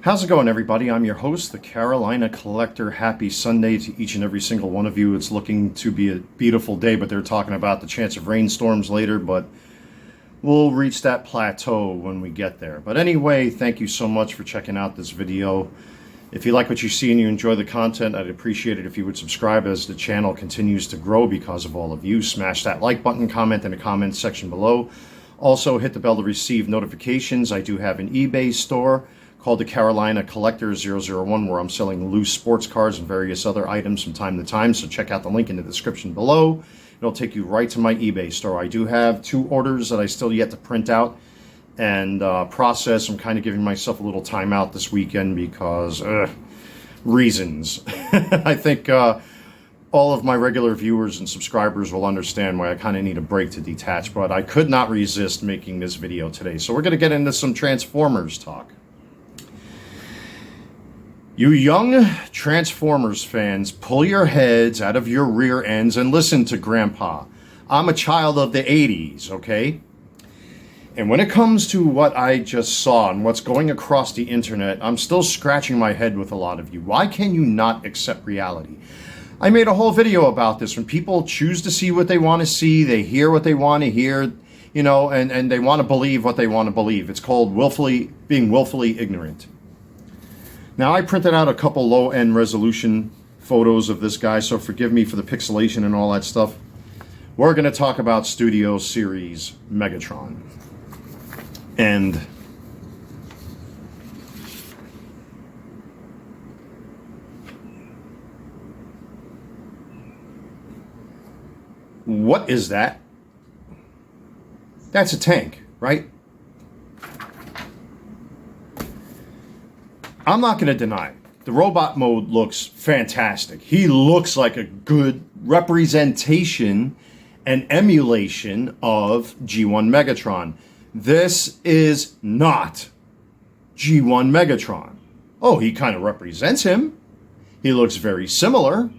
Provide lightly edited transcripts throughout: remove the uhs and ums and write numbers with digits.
How's it going, everybody? I'm your host, the Carolina Collector. Happy Sunday to each and every single one of you. It's looking to be a beautiful day, but they're talking about the chance of rainstorms later, but we'll reach that plateau when we get there. But anyway, thank you so much for checking out this video. If you like what you see and you enjoy the content, I'd appreciate it if you would subscribe as the channel continues to grow because of all of you. Smash that like button, comment in the comments section below. Also, hit the bell to receive notifications. I do have an eBay store called the Carolina Collector 001 where I'm selling loose sports cards and various other items from time to time. So check out the link in the description below. It'll take you right to my eBay store. I do have 2 orders that I still yet to print out and process. I'm kind of giving myself a little time out this weekend because reasons. I think all of my regular viewers and subscribers will understand why I kind of need a break to detach, but I could not resist making this video today. So we're going to get into some Transformers talk. You young Transformers fans, pull your heads out of your rear ends and listen to Grandpa. I'm a child of the 80s, okay? And when it comes to what I just saw and what's going across the internet, I'm still scratching my head with a lot of you. Why can you not accept reality? I made a whole video about this. When people choose to see what they want to see, they hear what they want to hear, you know, and they want to believe what they want to believe. It's called being willfully ignorant. Now, I printed out a couple low-end resolution photos of this guy, so forgive me for the pixelation and all that stuff. We're going to talk about Studio Series Megatron. And what is that? That's a tank, right? I'm not going to deny it. The robot mode looks fantastic. He looks like a good representation and emulation of G1 Megatron. This is not G1 Megatron. Oh, he kind of represents him. He looks very similar,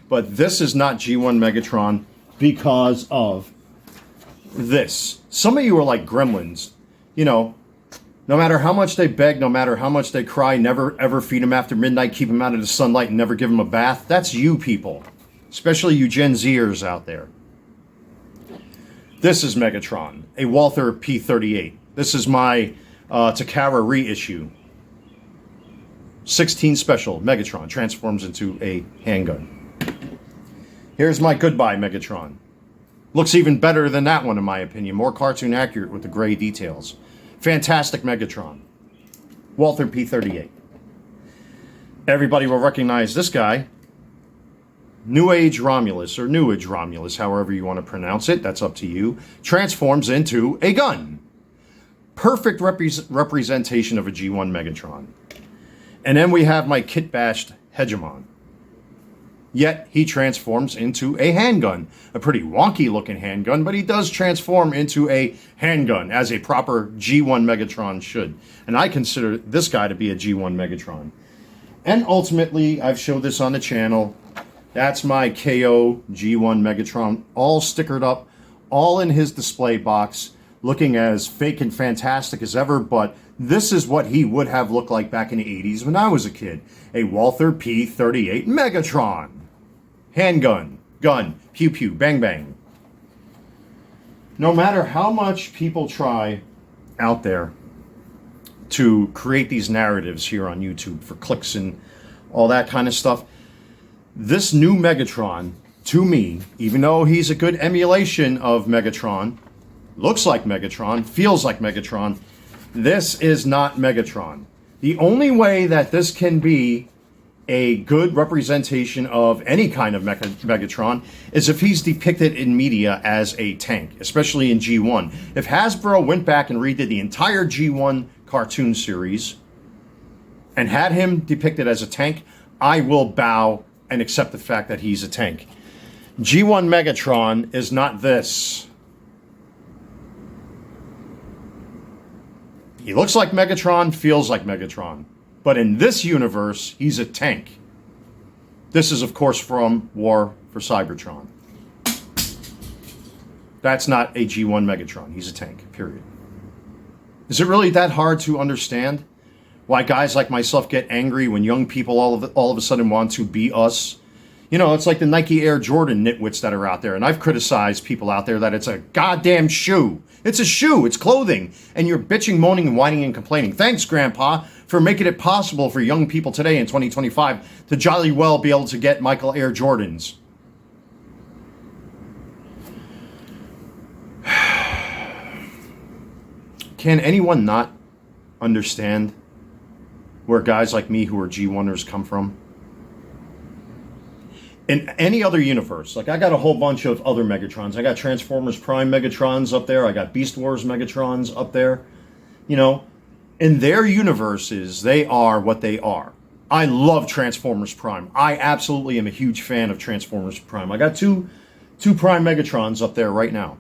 but this is not G1 Megatron because of this. Some of you are like gremlins, you know. No matter how much they beg, no matter how much they cry, never ever feed them after midnight, keep them out of the sunlight, and never give them a bath. That's you people, especially you Gen Zers out there. This is Megatron, a Walther P38. This is my Takara reissue. 16 special Megatron transforms into a handgun. Here's my goodbye Megatron. Looks even better than that one in my opinion. More cartoon accurate with the gray details. Fantastic Megatron. Walther P38. Everybody will recognize this guy. New Age Romulus, or New Age Romulus, however you want to pronounce it. That's up to you. Transforms into a gun. Perfect representation of a G1 Megatron. And then we have my kit-bashed Hegemon. Yet he transforms into a handgun. A pretty wonky looking handgun, but he does transform into a handgun as a proper G1 Megatron should. And I consider this guy to be a G1 Megatron. And ultimately, I've showed this on the channel. That's my KO G1 Megatron, all stickered up, all in his display box, looking as fake and fantastic as ever, but this is what he would have looked like back in the 80s when I was a kid. A Walther P38 Megatron. Handgun, gun, pew pew, bang bang. No matter how much people try out there to create these narratives here on YouTube for clicks and all that kind of stuff, this new Megatron, to me, even though he's a good emulation of Megatron, looks like Megatron, feels like Megatron, this is not Megatron. The only way that this can be a good representation of any kind of Megatron is if he's depicted in media as a tank, especially in G1. If Hasbro went back and redid the entire G1 cartoon series and had him depicted as a tank, I will bow and accept the fact that he's a tank. G1 Megatron is not this. He looks like Megatron, feels like Megatron. But in this universe, he's a tank. This is, of course, from War for Cybertron. That's not a G1 Megatron. He's a tank, period. Is it really that hard to understand? Why guys like myself get angry when young people all of a sudden want to be us. You know, it's like the Nike Air Jordan nitwits that are out there. And I've criticized people out there that it's a goddamn shoe. It's a shoe. It's clothing. And you're bitching, moaning, and whining and complaining. Thanks, Grandpa, for making it possible for young people today in 2025 to jolly well be able to get Michael Air Jordans. Can anyone not understand where guys like me who are G1ers come from? In any other universe, like I got a whole bunch of other Megatrons. I got Transformers Prime Megatrons up there. I got Beast Wars Megatrons up there. You know, in their universes, they are what they are. I love Transformers Prime. I absolutely am a huge fan of Transformers Prime. I got two Prime Megatrons up there right now.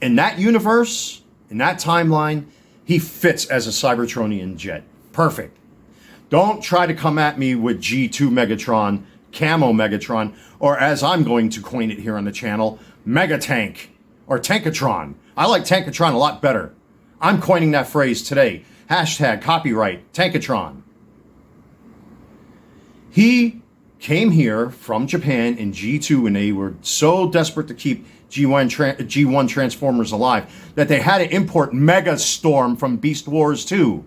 In that universe, in that timeline, he fits as a Cybertronian jet. Perfect. Don't try to come at me with G2 Megatron, Camo Megatron, or as I'm going to coin it here on the channel, Megatank or Tankatron. I like Tankatron a lot better. I'm coining that phrase today. Hashtag copyright Tankatron. He came here from Japan in G2 and they were so desperate to keep G1 Transformers alive that they had to import Megastorm from Beast Wars 2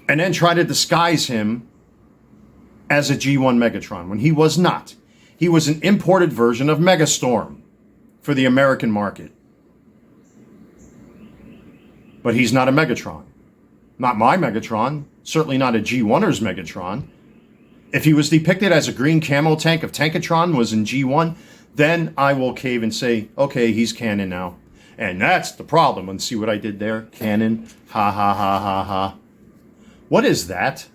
and then try to disguise him as a G1 Megatron when he was not. He was an imported version of Megastorm for the American market. But he's not a Megatron. Not my Megatron. Certainly not a G1er's Megatron. If he was depicted as a green camo tank of Tankatron was in G1, then I will cave and say, okay, he's canon now. And that's the problem. And see what I did there? Canon. Ha ha ha ha ha. What is that?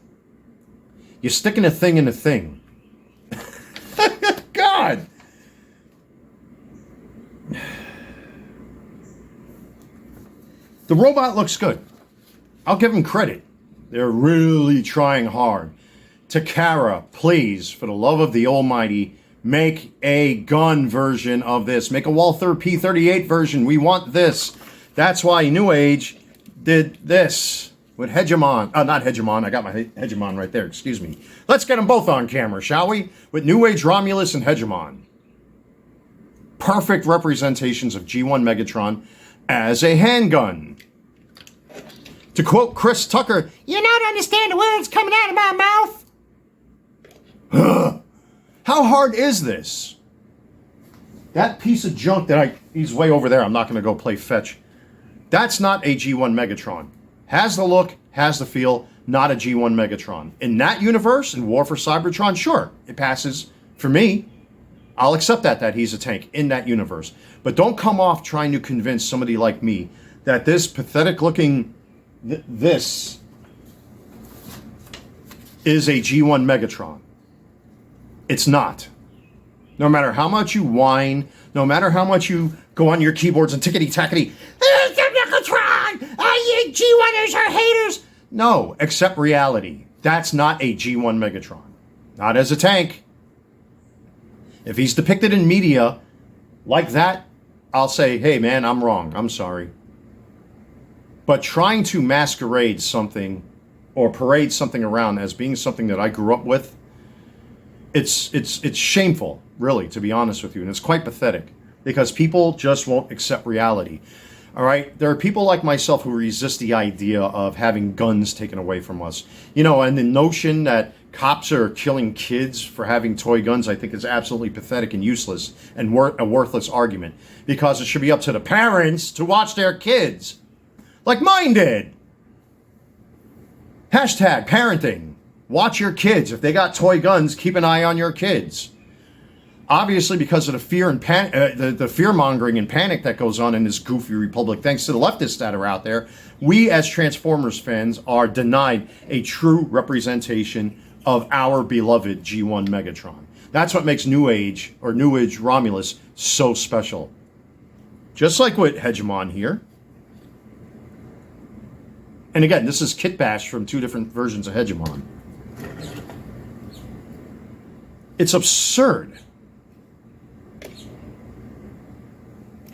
You're sticking a thing in a thing. God! The robot looks good. I'll give them credit. They're really trying hard. Takara, please, for the love of the almighty, make a gun version of this. Make a Walther P-38 version. We want this. That's why New Age did this with Hegemon. Not Hegemon. I got my Hegemon right there. Excuse me. Let's get them both on camera, shall we? With New Age Romulus and Hegemon. Perfect representations of G1 Megatron as a handgun. To quote Chris Tucker, "You don't understand the words coming out of my mouth." How hard is this? That piece of junk he's way over there. I'm not going to go play fetch. That's not a G1 Megatron. Has the look, has the feel, not a G1 Megatron. In that universe, in War for Cybertron, sure, it passes for me. I'll accept that he's a tank in that universe. But don't come off trying to convince somebody like me that this pathetic looking, this is a G1 Megatron. It's not. No matter how much you whine, no matter how much you go on your keyboards and tickety-tackety, it's a Megatron! You G1ers are haters! No, accept reality. That's not a G1 Megatron. Not as a tank. If he's depicted in media like that, I'll say, hey man, I'm wrong. I'm sorry. But trying to masquerade something or parade something around as being something that I grew up with, it's shameful, really, to be honest with you. And it's quite pathetic because people just won't accept reality. All right. There are people like myself who resist the idea of having guns taken away from us. You know, and the notion that cops are killing kids for having toy guns, I think is absolutely pathetic and useless and a worthless argument because it should be up to the parents to watch their kids like mine did. Hashtag parenting. Watch your kids. If they got toy guns, keep an eye on your kids. Obviously, because of the fear and the fear-mongering and panic that goes on in this goofy republic, thanks to the leftists that are out there, we as Transformers fans are denied a true representation of our beloved G1 Megatron. That's what makes New Age or New Age Romulus so special. Just like with Hegemon here. And again, this is Kit Bash from two different versions of Hegemon. It's absurd.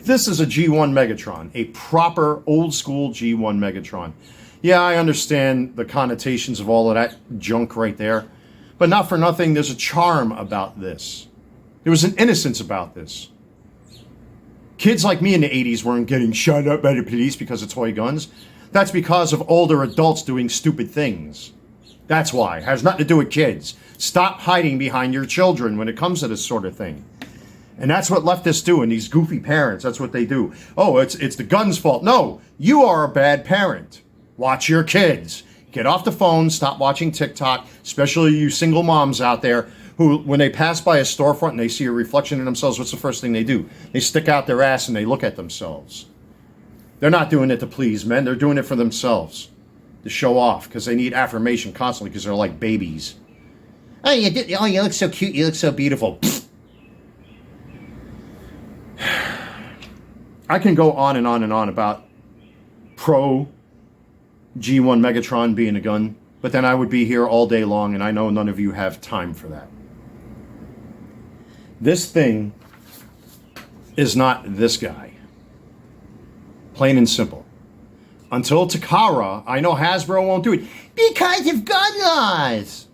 This is a G1 Megatron, a proper old school G1 Megatron. Yeah, I understand the connotations of all of that junk right there. But not for nothing, there's a charm about this. There was an innocence about this. Kids like me in the 80s weren't getting shot up by the police because of toy guns. That's because of older adults doing stupid things. That's why. It has nothing to do with kids. Stop hiding behind your children when it comes to this sort of thing. And that's what leftists do, and these goofy parents, that's what they do. Oh, it's the gun's fault. No, you are a bad parent. Watch your kids. Get off the phone, stop watching TikTok, especially you single moms out there who, when they pass by a storefront and they see a reflection in themselves, what's the first thing they do? They stick out their ass and they look at themselves. They're not doing it to please men. They're doing it for themselves, to show off, because they need affirmation constantly because they're like babies. Oh, you look so cute. You look so beautiful. I can go on and on and on about pro G1 Megatron being a gun, but then I would be here all day long, and I know none of you have time for that. This thing is not this guy. Plain and simple. Until Takara, I know Hasbro won't do it because of gun laws.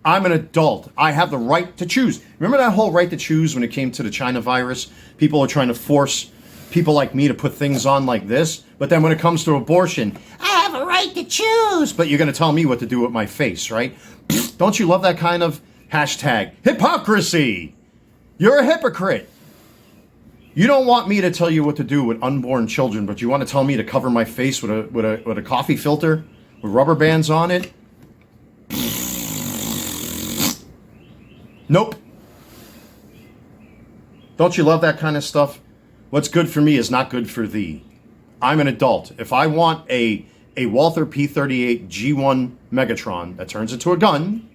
I'm an adult. I have the right to choose. Remember that whole right to choose when it came to the China virus? People are trying to force people like me to put things on like this. But then when it comes to abortion, I have a right to choose. But you're going to tell me what to do with my face, right? Don't you love that kind of hashtag hypocrisy? You're a hypocrite. You don't want me to tell you what to do with unborn children, but you want to tell me to cover my face with a coffee filter with rubber bands on it? Nope. Don't you love that kind of stuff? What's good for me is not good for thee. I'm an adult. If I want a Walther P38 G1 Megatron that turns into a gun,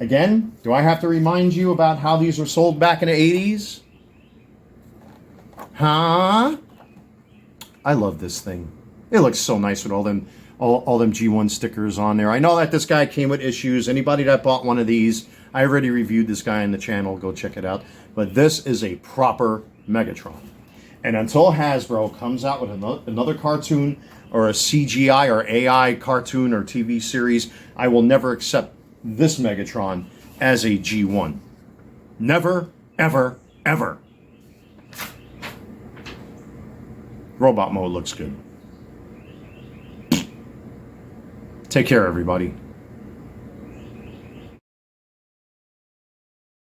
again, do I have to remind you about how these were sold back in the 80s? Huh? I love this thing. It looks so nice with all them G1 stickers on there. I know that this guy came with issues. Anybody that bought one of these, I already reviewed this guy on the channel. Go check it out. But this is a proper Megatron. And until Hasbro comes out with another cartoon or a CGI or AI cartoon or TV series, I will never accept this Megatron as a G1. Never, ever, ever. Robot mode looks good. Take care, everybody.